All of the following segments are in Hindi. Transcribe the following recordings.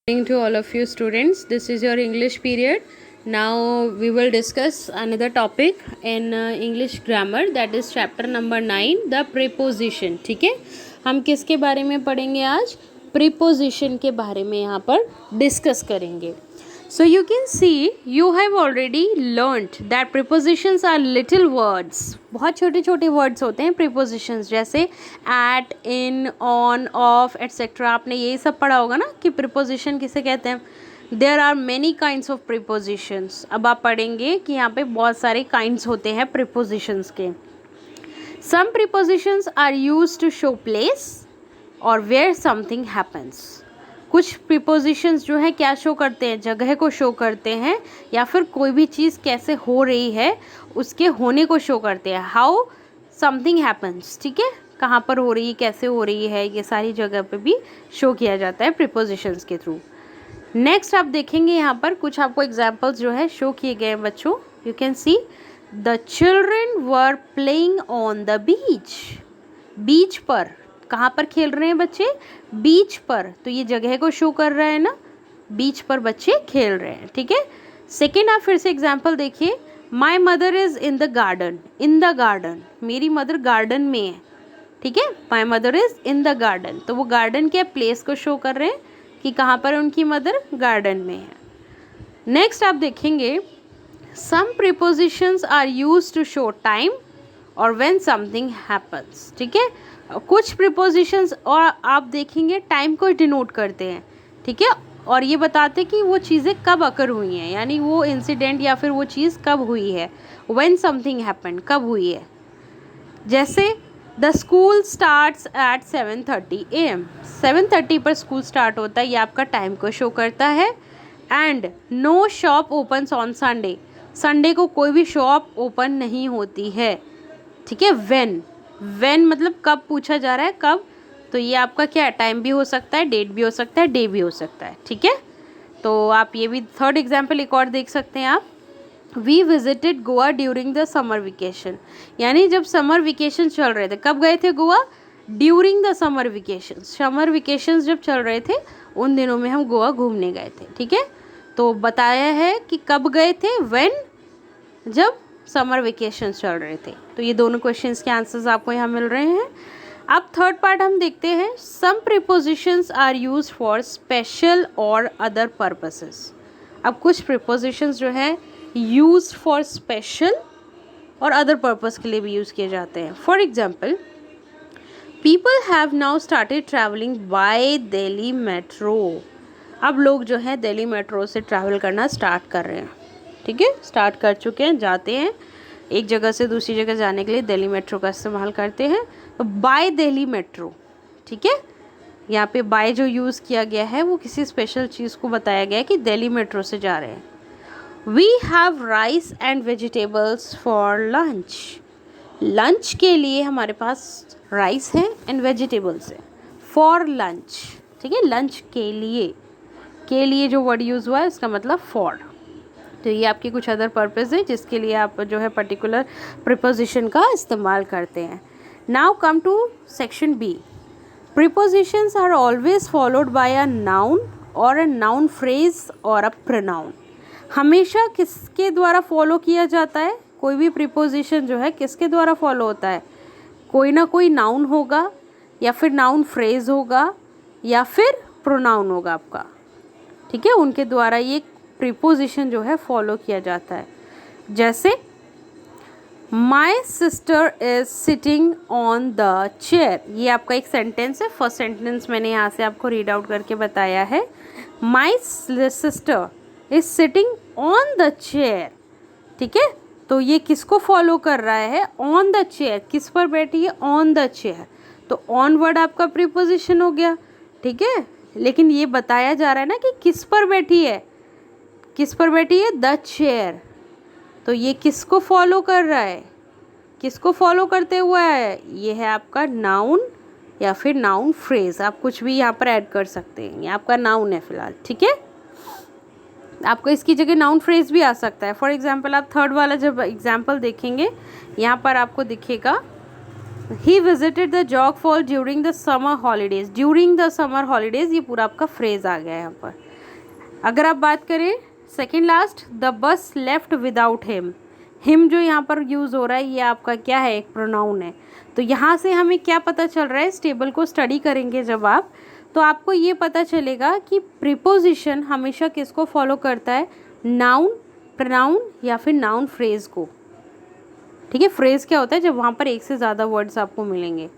Morning to all of you students. This is your English period. Now we will discuss another topic in English grammar, that is chapter number 9, the preposition. ठीक है, हम किसके बारे में पढ़ेंगे आज? preposition के बारे में यहाँ पर डिस्कस करेंगे. So you can see you have already learnt that prepositions are little words. बहुत छोटे छोटे words होते हैं prepositions, जैसे at, in, on, of, etc. आपने यही सब पढ़ा होगा ना कि preposition किसे कहते हैं. There are many kinds of prepositions. अब आप पढ़ेंगे कि यहाँ पे बहुत सारे kinds होते हैं prepositions के. Some prepositions are used to show place or where something happens. कुछ प्रीपोजिशंस जो है क्या शो करते हैं? जगह को शो करते हैं या फिर कोई भी चीज़ कैसे हो रही है उसके होने को शो करते हैं. हाउ समथिंग हैपन्स, ठीक है, कहाँ पर हो रही है, कैसे हो रही है, ये सारी जगह पे भी शो किया जाता है प्रीपोजिशंस के थ्रू. नेक्स्ट आप देखेंगे यहाँ पर कुछ आपको एग्जाम्पल्स जो है शो किए गए हैं बच्चों. You can see the children were playing on the beach. Beach पर, कहाँ पर खेल रहे हैं बच्चे? बीच पर. तो ये जगह को शो कर रहा है ना, बीच पर बच्चे खेल रहे हैं. ठीक है. सेकेंड आप फिर से एग्जाम्पल देखिए. My mother is in the garden. In the garden, मेरी मदर गार्डन में है. ठीक है, my mother is in the garden. तो वो गार्डन के प्लेस को शो कर रहे हैं कि कहाँ पर उनकी मदर गार्डन में है. नेक्स्ट आप देखेंगे some prepositions are used to show time और व्हेन समथिंग हैपन्स. ठीक है, कुछ प्रीपोजिशंस और आप देखेंगे टाइम को डिनोट करते हैं. ठीक है, और ये बताते कि वो चीज़ें कब अकर हुई हैं, यानी वो इंसिडेंट या फिर वो चीज़ कब हुई है. व्हेन समथिंग हैपन, कब हुई है. जैसे the school starts at 7:30 AM. 7:30 पर स्कूल स्टार्ट होता है, ये आपका टाइम को शो करता है. And no shop opens on Sunday. Sunday को कोई भी शॉप ओपन नहीं होती है. ठीक है. व्हेन मतलब कब पूछा जा रहा है, कब. तो ये आपका क्या है? टाइम भी हो सकता है, डेट भी हो सकता है, डे भी हो सकता है. ठीक है. तो आप ये भी थर्ड एग्जाम्पल एक और देख सकते हैं आप. We visited Goa during the summer vacation. यानी जब समर वेकेशन चल रहे थे. कब गए थे Goa? During the summer vacation. Summer vacation जब चल रहे थे उन दिनों में हम गोवा घूमने गए थे. ठीक है. तो बताया है कि कब गए थे, व्हेन, जब समर वेकेशन चल रहे थे. तो ये दोनों क्वेश्चंस के आंसर्स आपको यहाँ मिल रहे हैं. अब थर्ड पार्ट हम देखते हैं. Some prepositions are used for special और अदर पर्पसेस. अब कुछ प्रीपोजिशंस जो है यूज्ड फॉर स्पेशल और अदर पर्पस के लिए भी यूज़ किए जाते हैं. For example, people have now started travelling by Delhi metro. अब लोग जो है दिल्ली मेट्रो से ट्रैवल करना स्टार्ट कर रहे हैं. ठीक है, स्टार्ट कर चुके हैं, जाते हैं एक जगह से दूसरी जगह जाने के लिए दिल्ली मेट्रो का इस्तेमाल करते हैं. तो बाय दिल्ली मेट्रो. ठीक है, यहाँ पे बाय जो यूज़ किया गया है वो किसी स्पेशल चीज़ को बताया गया है कि दिल्ली मेट्रो से जा रहे हैं. We have rice and vegetables for lunch. Lunch के लिए हमारे पास राइस है एंड वेजिटेबल्स है. For lunch. ठीक है, लंच के लिए जो वर्ड यूज़ हुआ है उसका मतलब फॉर. तो ये आपकी कुछ अदर पर्पज़ है जिसके लिए आप जो है पर्टिकुलर प्रीपोजिशन का इस्तेमाल करते हैं. Now come to section B. Prepositions are always followed by a noun और अ नाउन फ्रेज और अ प्रोनाउन. हमेशा किसके द्वारा फॉलो किया जाता है? कोई भी प्रीपोजिशन जो है किसके द्वारा फॉलो होता है? कोई ना कोई नाउन होगा या फिर नाउन फ्रेज होगा या फिर प्रोनाउन होगा आपका. ठीक है, उनके द्वारा ये प्रीपोजिशन जो है फॉलो किया जाता है. जैसे my sister is sitting on the chair. ये आपका एक सेंटेंस है. फर्स्ट सेंटेंस मैंने यहाँ से आपको रीड आउट करके बताया है. My sister is sitting on the chair. ठीक है, तो ये किसको फॉलो कर रहा है? On the chair. किस पर बैठी है? On the chair. तो ऑन वर्ड आपका प्रीपोजिशन हो गया. ठीक है, लेकिन ये बताया जा रहा है ना कि किस पर बैठी है. किस पर बैठी है? The chair. तो ये किसको फॉलो कर रहा है? किसको फॉलो करते हुआ है? ये है आपका नाउन या फिर नाउन फ्रेज. आप कुछ भी यहाँ पर ऐड कर सकते हैं. ये आपका नाउन है फिलहाल. ठीक है, आपको इसकी जगह नाउन फ्रेज भी आ सकता है. फॉर एग्जाम्पल आप थर्ड वाला जब एग्जाम्पल देखेंगे यहाँ पर आपको दिखेगा he visited the jog fall during the summer holidays. During the summer holidays ये पूरा आपका फ्रेज आ गया है यहाँ पर। अगर आप बात करें second last, the bus left without him. Him जो यहाँ पर यूज़ हो रहा है ये आपका क्या है, एक प्रोनाउन है। तो यहाँ से हमें क्या पता चल रहा है, इस टेबल को स्टडी करेंगे जब आप, तो आपको ये पता चलेगा कि प्रीपोजिशन हमेशा किसको फॉलो करता है, नाउन, प्रोनाउन या फिर नाउन फ्रेज को। ठीक है, फ्रेज क्या होता है, जब वहाँ पर एक से ज़्यादा वर्ड्स आपको मिलेंगे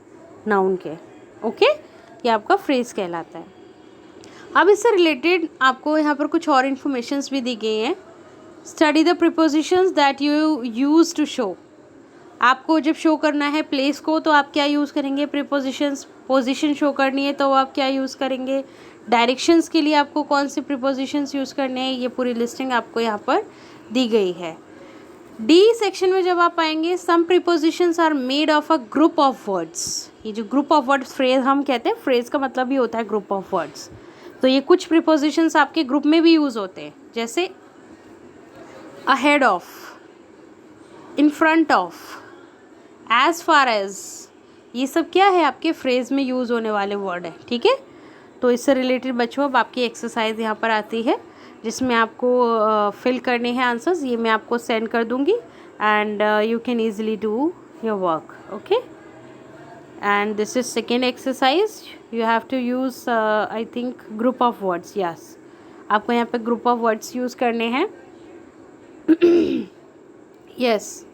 नाउन के। ओके, ये आपका फ्रेज कहलाता है। अब इससे रिलेटेड आपको यहाँ पर कुछ और इन्फॉर्मेशंस भी दी गई हैं। Study the prepositions that you use to show. आपको जब शो करना है प्लेस को तो आप क्या यूज़ करेंगे, प्रीपोजिशंस। पोजीशन शो करनी है तो आप क्या यूज़ करेंगे, डायरेक्शंस के लिए आपको कौन से प्रीपोजिशंस यूज़ करने हैं, ये पूरी लिस्टिंग आपको यहाँ पर दी गई है। डी सेक्शन में जब आप आएंगे, some prepositions are made of a group of words. ये जो ग्रुप ऑफ वर्ड्स फ्रेज हम कहते हैं, फ्रेज का मतलब भी होता है ग्रुप ऑफ वर्ड्स। तो ये कुछ प्रीपोजिशंस आपके ग्रुप में भी यूज़ होते हैं, जैसे ahead of, in front of, as far as, ये सब क्या है, आपके फ्रेज में यूज़ होने वाले वर्ड है। ठीक है, तो इससे रिलेटेड बच्चों अब आपकी एक्सरसाइज यहाँ पर आती है, जिसमें आपको फिल करने हैं आंसर्स। ये मैं आपको सेंड कर दूँगी and you can easily do your work. Okay, and this is second exercise. You have to use I think group of words. Yes, आपको यहाँ पे ग्रुप ऑफ वर्ड्स यूज़ करने हैं। Yes,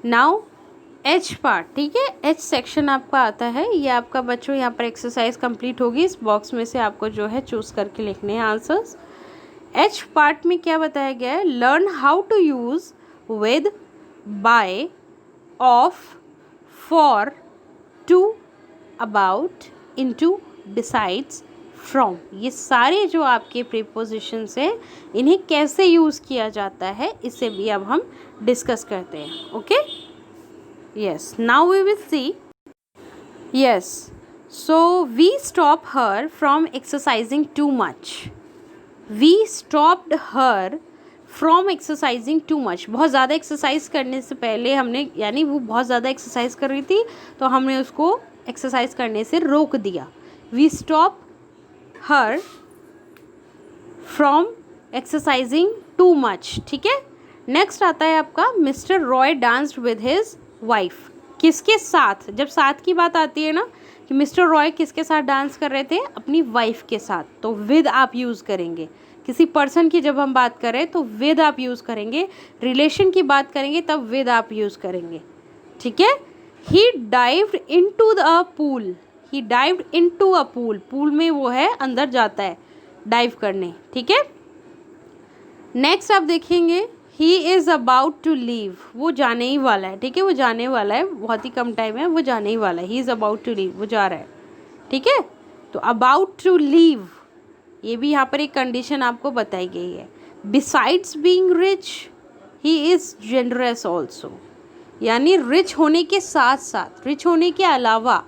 now H part. ठीक है, एच सेक्शन आपका आता है। ये आपका बच्चों यहाँ पर एक्सरसाइज कंप्लीट होगी। इस बॉक्स में से आपको जो है चूज़ करके लिखने हैं आंसर्स। एच पार्ट में क्या बताया गया है, learn how to use with, by, of, for, to, about, into, besides, from. ये सारे जो आपके प्रीपोजिशंस हैं, इन्हें कैसे यूज़ किया जाता है, इसे भी अब हम डिस्कस करते हैं। Okay, yes, now we will see. Yes, so we stop her from exercising too much. We stopped her from exercising too much. बहुत ज़्यादा एक्सरसाइज करने से पहले हमने, यानी वो बहुत ज़्यादा एक्सरसाइज कर रही थी तो हमने उसको एक्सरसाइज करने से रोक दिया। We stop her from exercising too much. ठीक है, नेक्स्ट आता है आपका, mister Roy danced with his wife. किसके साथ, जब साथ की बात आती है ना, कि मिस्टर रॉय किसके साथ डांस कर रहे थे, अपनी वाइफ के साथ, तो विद आप यूज़ करेंगे। किसी पर्सन की जब हम बात करें तो विद आप यूज़ करेंगे, रिलेशन की बात करेंगे तब विद आप यूज़ करेंगे। ठीक है, he dived into the pool. He dived into a pool, pool में वो है अंदर जाता है डाइव करने। ठीक है, नेक्स्ट आप देखेंगे, he is about to leave. वो जाने ही वाला है। ठीक है, वो जाने वाला है, बहुत ही कम टाइम है, वो जाने ही वाला है। He is about to leave, वो जा रहा है। ठीक है, तो अबाउट टू लीव, ये भी यहाँ पर एक कंडीशन आपको बताई गई है। Besides being rich, he is generous also. यानी रिच होने के साथ साथ, रिच होने के अलावा,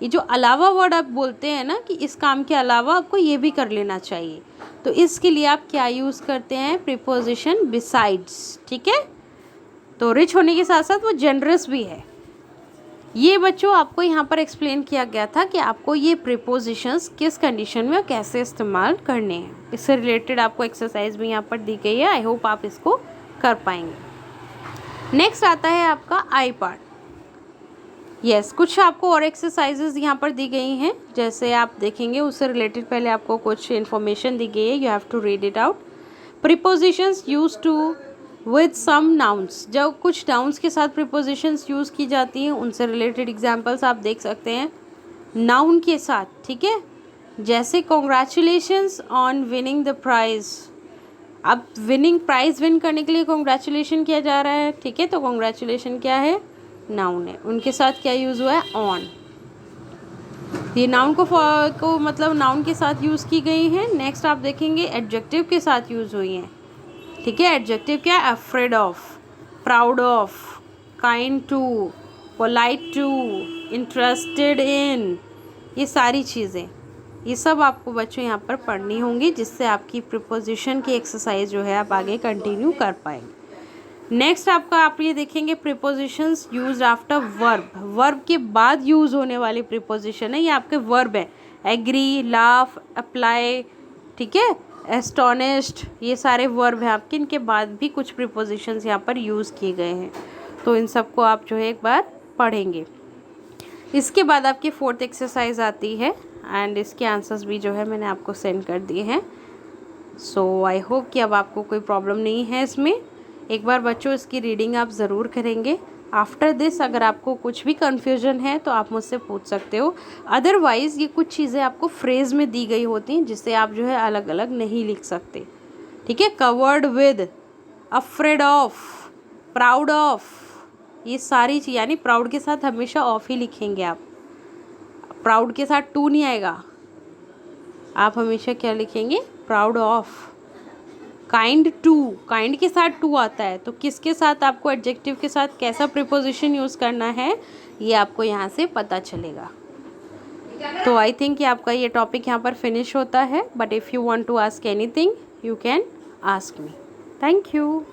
ये जो अलावा वर्ड आप बोलते हैं ना, कि इस काम के अलावा आपको ये भी कर लेना चाहिए, तो इसके लिए आप क्या यूज़ करते हैं, प्रीपोजिशन बिसाइड्स। ठीक है, तो रिच होने के साथ साथ वो जेनरस भी है। ये बच्चों आपको यहाँ पर एक्सप्लेन किया गया था कि आपको ये प्रीपोजिशंस किस कंडीशन में और कैसे इस्तेमाल करने हैं। इससे रिलेटेड आपको एक्सरसाइज भी यहाँ पर दी गई है। आई होप आप इसको कर पाएंगे। नेक्स्ट आता है आपका आई पार्ट। यस, कुछ आपको और एक्सरसाइजेज यहाँ पर दी गई हैं, जैसे आप देखेंगे उससे रिलेटेड पहले आपको कुछ इन्फॉर्मेशन दी गई है। You have to read it out. Prepositions use to with some nouns. जब कुछ नाउन्स के साथ प्रीपोजिशंस यूज़ की जाती हैं, उनसे रिलेटेड एग्जांपल्स आप देख सकते हैं नाउन के साथ। ठीक है, जैसे congratulations on winning the prize. अब विनिंग, प्राइज़ विन करने के लिए कॉन्ग्रेचुलेशन किया जा रहा है। ठीक है, तो कॉन्ग्रेचुलेशन क्या है, नाउन है। उनके साथ क्या यूज़ हुआ है, ऑन। ये नाउन को मतलब नाउन के साथ यूज़ की गई है। नेक्स्ट आप देखेंगे एडजेक्टिव के साथ यूज़ हुई हैं। ठीक है, एडजेक्टिव क्या है, afraid of, proud of, kind to, polite to, interested in, ये सारी चीज़ें, ये सब आपको बच्चों यहाँ पर पढ़नी होंगी, जिससे आपकी प्रीपोजिशन की एक्सरसाइज जो है आप आगे कंटिन्यू कर पाएंगे। नेक्स्ट आपका आप ये देखेंगे prepositions used after verb, verb के बाद यूज़ होने वाली प्रीपोजिशन है, ये आपके वर्ब है। एग्री, लाफ, अप्लाई, ठीक है, एस्टोनिश्ड, ये सारे वर्ब हैं आपके, इनके बाद भी कुछ प्रीपोजिशंस यहाँ पर यूज़ किए गए हैं, तो इन सबको आप जो है एक बार पढ़ेंगे। इसके बाद आपकी फोर्थ एक्सरसाइज आती है एंड इसके आंसर्स भी जो है मैंने आपको सेंड कर दिए हैं। सो आई होप कि अब आपको कोई प्रॉब्लम नहीं है इसमें। एक बार बच्चों इसकी रीडिंग आप ज़रूर करेंगे। आफ्टर दिस अगर आपको कुछ भी कन्फ्यूजन है तो आप मुझसे पूछ सकते हो, अदरवाइज़ ये कुछ चीज़ें आपको फ्रेज़ में दी गई होती हैं जिससे आप जो है अलग अलग नहीं लिख सकते, ठीक है। Covered with, afraid of, proud of, ये सारी चीज़, यानी प्राउड के साथ हमेशा ऑफ ही लिखेंगे आप, प्राउड के साथ टू नहीं आएगा, आप हमेशा क्या लिखेंगे, proud of. Kind to, kind के साथ टू आता है, तो किसके साथ आपको एडजेक्टिव के साथ कैसा प्रीपोजिशन यूज़ करना है ये आपको यहाँ से पता चलेगा। तो आई थिंक कि आपका ये टॉपिक यहाँ पर फिनिश होता है, but if you want to ask anything you can ask me. Thank you.